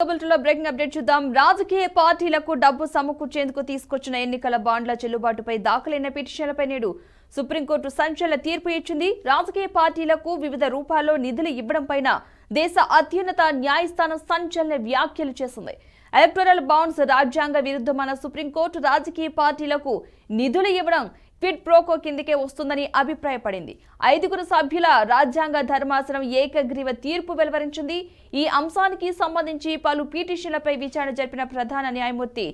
Breaking update చూద్దాం. రాజకీయ పార్టీలకు డబ్బు సమకూర్చేందుకు తీసుకొచ్చిన ఎన్నికల బాండ్ల చెల్లుబాటుపై దాఖలైన పిటిషన్లపై నేడు సుప్రీంకోర్టు సంచలన తీర్పు ఇచ్చింది. రాజకీయ పార్టీలకు వివిధ రూపాల్లో నిధులు ఇవ్వడం పైన దేశ అత్యున్నత న్యాయస్థానం సంచలన వ్యాఖ్యలు చేసింది. ఎలక్టోరల్ బాండ్స్ రాజ్యాంగ విరుద్ధమైన సుప్రీంకోర్టు రాజకీయ పార్టీలకు నిధులు ఇవ్వడం క్విడ్ ప్రోకో కిందకే వస్తుందని అభిప్రాయపడింది. 5 సభ్యుల రాజ్యాంగ ధర్మాసనం ఏకగ్రీవ తీర్పు వెలువరించింది. ఈ అంశానికి సంబంధించి పలు పిటిషన్లపై విచారణ జరిపిన ప్రధాన న్యాయమూర్తి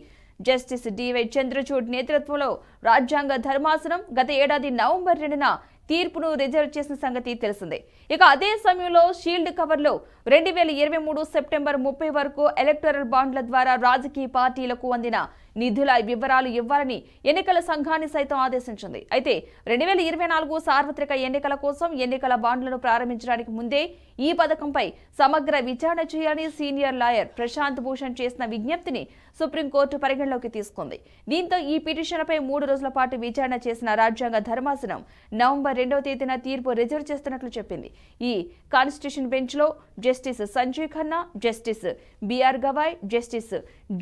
జస్టిస్ డివై చంద్రచూడ్ నేతృత్వంలో రాజ్యాంగ ధర్మాసనం గత ఏడాది నవంబర్ 2న తీర్పును రిజర్వ్ చేసిన సంగతి తెలిసిందే. ఇక అదే సమయంలో షీల్డ్ కవర్లో 2023 సెప్టెంబర్ 30 వరకు ఎలక్టోరల్ బాండ్ల ద్వారా రాజకీయ పార్టీలకు అందిన నిధుల వివరాలు ఇవ్వాలని ఎన్నికల సంఘాన్ని సైతం ఆదేశించింది. అయితే 2024 సార్వత్రిక ఎన్నికల కోసం ఎన్నికల బాండ్లను ప్రారంభించడానికి ముందే ఈ పథకంపై సమగ్ర విచారణ చేయాలని సీనియర్ లాయర్ ప్రశాంత్ భూషణ్ చేసిన విజ్ఞప్తిని సుప్రీంకోర్టు పరిగణలోకి తీసుకుంది. దీంతో ఈ పిటిషన్పై 3 రోజుల పాటు విచారణ చేసిన రాజ్యాంగ ధర్మాసనం నవంబర్ 2వ తేదీన తీర్పు రిజర్వ్ చేస్తున్నట్లు చెప్పింది. ఈ కాన్స్టిట్యూషన్ బెంచ్ లో justice Sanjay Khanna, justice BR Gavai, justice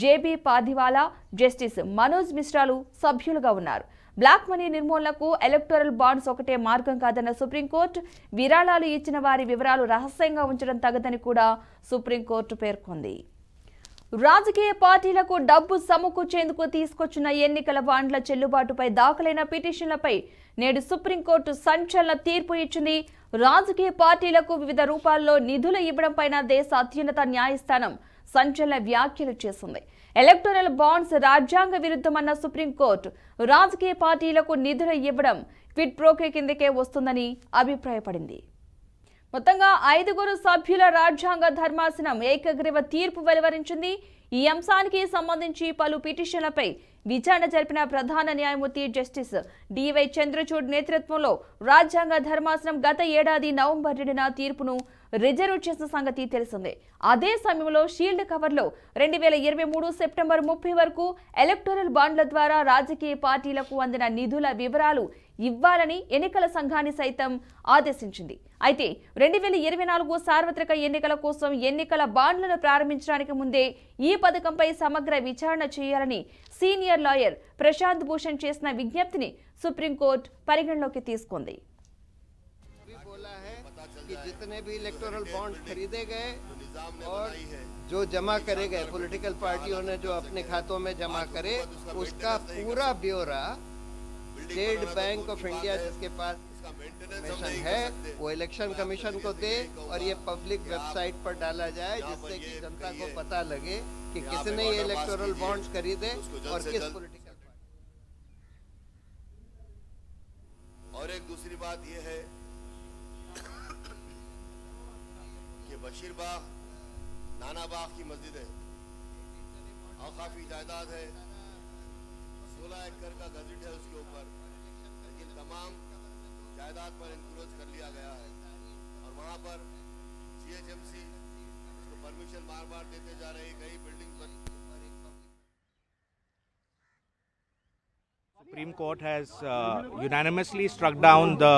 JB Pardiwala, justice Manoj మిశ్రాలు సభ్యులుగా ఉన్నారు. బ్లాక్ మనీ నిర్మూలనకు ఎలక్టోరల్ బాండ్స్ ఒకటే మార్గం కాదన్న సుప్రీంకోర్టు, విరాళాలు ఇచ్చిన వారి వివరాలు రహస్యంగా ఉంచడం తగదని కూడా సుప్రీంకోర్టు పేర్కొంది. రాజకీయ పార్టీలకు డబ్బు సమకూర్చేందుకు తీసుకొచ్చిన ఎన్నికల బాండ్ల చెల్లుబాటుపై దాఖలైన పిటిషన్లపై నేడు సుప్రీంకోర్టు సంచలన తీర్పు ఇచ్చింది. రాజకీయ పార్టీలకు వివిధ రూపాల్లో నిధులు ఇవ్వడం పైన దేశ అత్యున్నత న్యాయస్థానం సంచలన వ్యాఖ్యలు చేసింది. ఎలక్టోరల్ బాండ్స్ రాజ్యాంగ విరుద్ధమన్న సుప్రీంకోర్టు రాజకీయ పార్టీలకు నిధులు ఇవ్వడం క్విడ్ ప్రోకో కిందకే వస్తుందని అభిప్రాయపడింది. మొత్తంగా 5 సభ్యుల రాజ్యాంగ ధర్మాసనం ఏకగ్రీవ తీర్పు వెలువరించింది. ఈ అంశానికి సంబంధించి పలు పిటిషన్లపై విచారణ జరిపిన ప్రధాన న్యాయమూర్తి జస్టిస్ డివై చంద్రచూడ్ నేతృత్వంలో రాజ్యాంగ ధర్మాసనం గత ఏడాది నవంబర్ 2న తీర్పును రిజర్వ్ చేసిన సంగతి తెలిసిందే. అదే సమయంలో షీల్డ్ కవర్లో 2023 సెప్టెంబర్ 30 వరకు ఎలక్టోరల్ బాండ్ల ద్వారా రాజకీయ పార్టీలకు అందిన నిధుల వివరాలు ఇవ్వాలని ఎన్నికల సంఘాన్ని సైతం ఆదేశించింది. అయితే 2024 సార్వత్రిక ఎన్నికల కోసం ఎన్నికల బాండ్లను ప్రారంభించడానికి ముందే ఈ పథకంపై సమగ్ర విచారణ చేయాలని సీనియర్ లాయర్ ప్రశాంత్ భూషణ్ చేసిన విజ్ఞప్తిని సుప్రీంకోర్టు పరిగణలోకి తీసుకుంది. जितने भी इलेक्टोरल बॉन्ड खरीदे गए और जो जमा करे गए पॉलिटिकल पार्टियों ने जो अपने खातों में जमा करे उसका पूरा ब्यौरा स्टेट बैंक ऑफ इंडिया जिसके पास इंफॉर्मेशन है वो इलेक्शन कमीशन को दे और ये पब्लिक वेबसाइट पर डाला जाए जिससे कि जनता को पता लगे कि किसने ये इलेक्टोरल बॉन्ड्स खरीदे और किस पॉलिटिकल पार्टी। और एक दूसरी बात ये है बशीर बाग नाना बाग की मस्जिद है और काफी जायदाद है, 16 एकड़ का गजट है उसके ऊपर, लेकिन तमाम जायदाद पर इंक्रोच कर लिया गया है और वहां पर जीएचएमसी उसको परमिशन बार बार देते जा रही, कई बिल्डिंग बन। Supreme Court has unanimously struck down the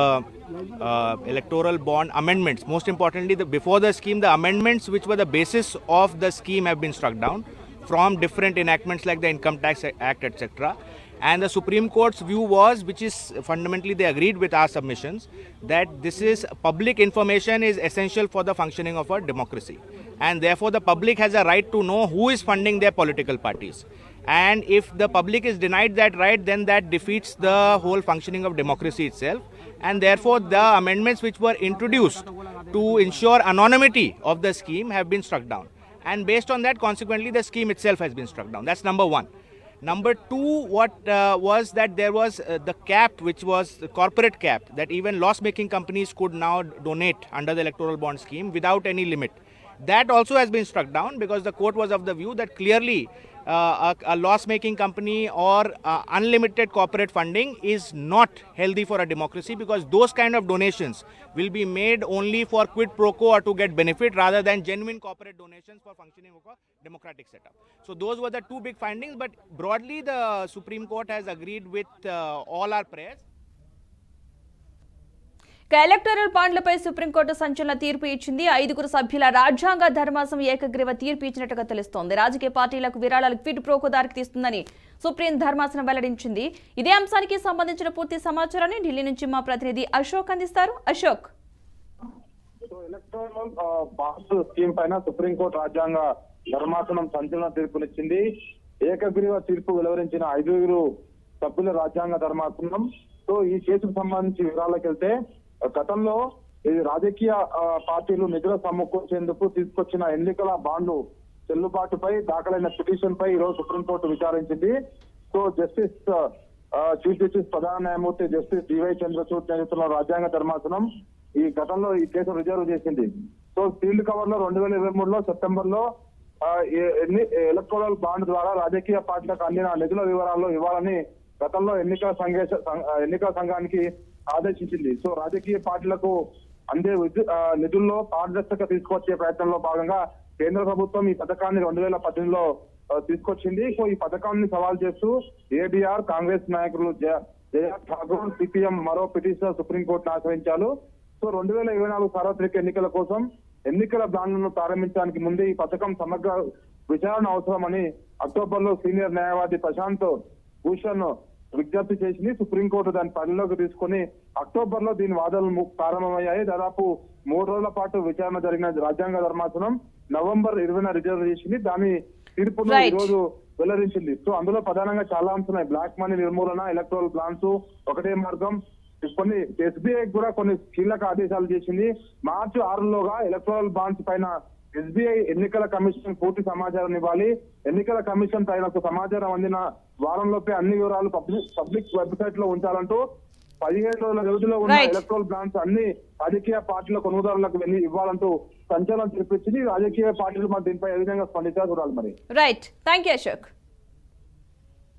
electoral bond amendments. Most importantly, before the scheme, the amendments which were the basis of the scheme have been struck down from different enactments like the Income Tax Act, etc. And the Supreme Court's view was, which is fundamentally they agreed with our submissions, that this is public information is essential for the functioning of our democracy. And therefore, the public has a right to know who is funding their political parties. And if the public is denied that right, then that defeats the whole functioning of democracy itself. And therefore, the amendments which were introduced to ensure anonymity of the scheme have been struck down. And based on that, consequently, the scheme itself has been struck down. That's number one. Number two, what was that there was the cap, which was the corporate cap, that even loss-making companies could now donate under the electoral bond scheme without any limit. That also has been struck down because the court was of the view that clearly a loss-making company or unlimited corporate funding is not healthy for a democracy, because those kind of donations will be made only for quid pro quo or to get benefit rather than genuine corporate donations for functioning of a democratic setup. So those were the two big findings, but broadly the Supreme Court has agreed with all our prayers. Electoral బాండ్లపై Supreme Court సంచలన తీర్పు ఇచ్చింది. 5 సభ్యుల రాజ్యాంగ ధర్మాసనం ఏకగ్రీవ తీర్పు ఇచ్చినట్టుగా తెలుస్తోంది. రాజకీయ పార్టీలకు విరాళాలు క్విడ్ ప్రోకో దారికి తీస్తుందని సుప్రీం ధర్మాసనం వెల్లడించింది. ఇదే అంశానికి సంబంధించిన పూర్తి సమాచారాన్ని ఢిల్లీ నుంచి మా ప్రతినిధి అశోక్ అందిస్తారు. అశోక్, ఎలక్టోరల్ బాండ్స్ స్కీమ్ పైన సుప్రీంకోర్టు రాజ్యాంగ ధర్మాసనం సంచలన తీర్పునిచ్చింది. ఏకగ్రీవ తీర్పు వెలువరించిన 5 సభ్యుల రాజ్యాంగ ధర్మాసనం. సో ఈ కేసుకు సంబంధించి వివరాలకు వెళ్తే, గతంలో ఈ రాజకీయ పార్టీలు నిధుల సమకూర్చేందుకు తీసుకొచ్చిన ఎన్నికల బాండ్లు చెల్లుబాటుపై దాఖలైన పిటిషన్ పై ఈరోజు సుప్రీంకోర్టు విచారించింది. సో చీఫ్ జస్టిస్ ప్రధాన న్యాయమూర్తి జస్టిస్ డివై చంద్రచూడ్ నేతృత్వంలో రాజ్యాంగ ధర్మాసనం ఈ గతంలో ఈ కేసు రిజర్వ్ చేసింది. సో ఫీల్డ్ కవర్ లో 2023లో సెప్టెంబర్ లో ఎలక్టోరల్ బాండ్ ద్వారా రాజకీయ పార్టీలకు అందిన నిధుల వివరాలు ఇవ్వాలని గతంలో ఎన్నికల సంఘానికి ఆదేశించింది. సో రాజకీయ పార్టీలకు అందే నిధుల్లో పారదర్శక తీసుకొచ్చే ప్రయత్నంలో భాగంగా కేంద్ర ప్రభుత్వం ఈ పథకాన్ని 2018లో తీసుకొచ్చింది. సో ఈ పథకాన్ని సవాల్ చేస్తూ ఏడీఆర్ కాంగ్రెస్ నాయకులు జయా ఠాగూర్ సిపిఎం మరో పిటిషన్ సుప్రీంకోర్టును ఆశ్రయించారు. సో 2024 సార్వత్రిక ఎన్నికల కోసం ఎన్నికల బాండ్లను ప్రారంభించడానికి ముందే ఈ పథకం సమగ్ర విచారణ అవసరమని అక్టోబర్ లో సీనియర్ న్యాయవాది ప్రశాంత్ భూషణ్ విజ్ఞప్తి చేసింది. సుప్రీంకోర్టు దాని పరిధిలోకి తీసుకుని అక్టోబర్ లో దీని వాదనలు ప్రారంభమయ్యాయి. దాదాపు 3 రోజుల పాటు విచారణ జరిగిన రాజ్యాంగ ధర్మాసనం నవంబర్ 20న రిజర్వ్ చేసింది. దాని తీర్పును ఈ రోజు వెల్లడించింది. సో అందులో ప్రధానంగా చాలా అంశాలు, బ్లాక్ మనీ నిర్మూలన, ఎలక్ట్రల్ ప్లాన్స్ ఒకటే మార్గం, కొన్ని ఎస్బీఐ కూడా కొన్ని కీలక ఆదేశాలు చేసింది. మార్చి 6లోగా ఎలక్ట్రల్ బాండ్స్ పైన ఎస్బీఐ ఎన్నికల కమిషన్ పూర్తి సమాచారం ఇవ్వాలి. ఎన్నికల కమిషన్ పైన సమాచారం అందిన వారంలోపే అన్ని వివరాలు పబ్లిక్ వెబ్సైట్ లో ఉంచాలంటూ 15 రోజుల వ్యవధిలో ఉన్న ఎలక్ట్రల్ బాండ్స్ అన్ని రాజకీయ పార్టీల కొనుగోదారులకు వెళ్ళి ఇవ్వాలంటూ సంచలనం చూపించింది. రాజకీయ పార్టీలు మరి దీనిపై ఏ విధంగా స్పందించాలో చూడాలి. మరి రైట్, థ్యాంక్ యూ అశోక్.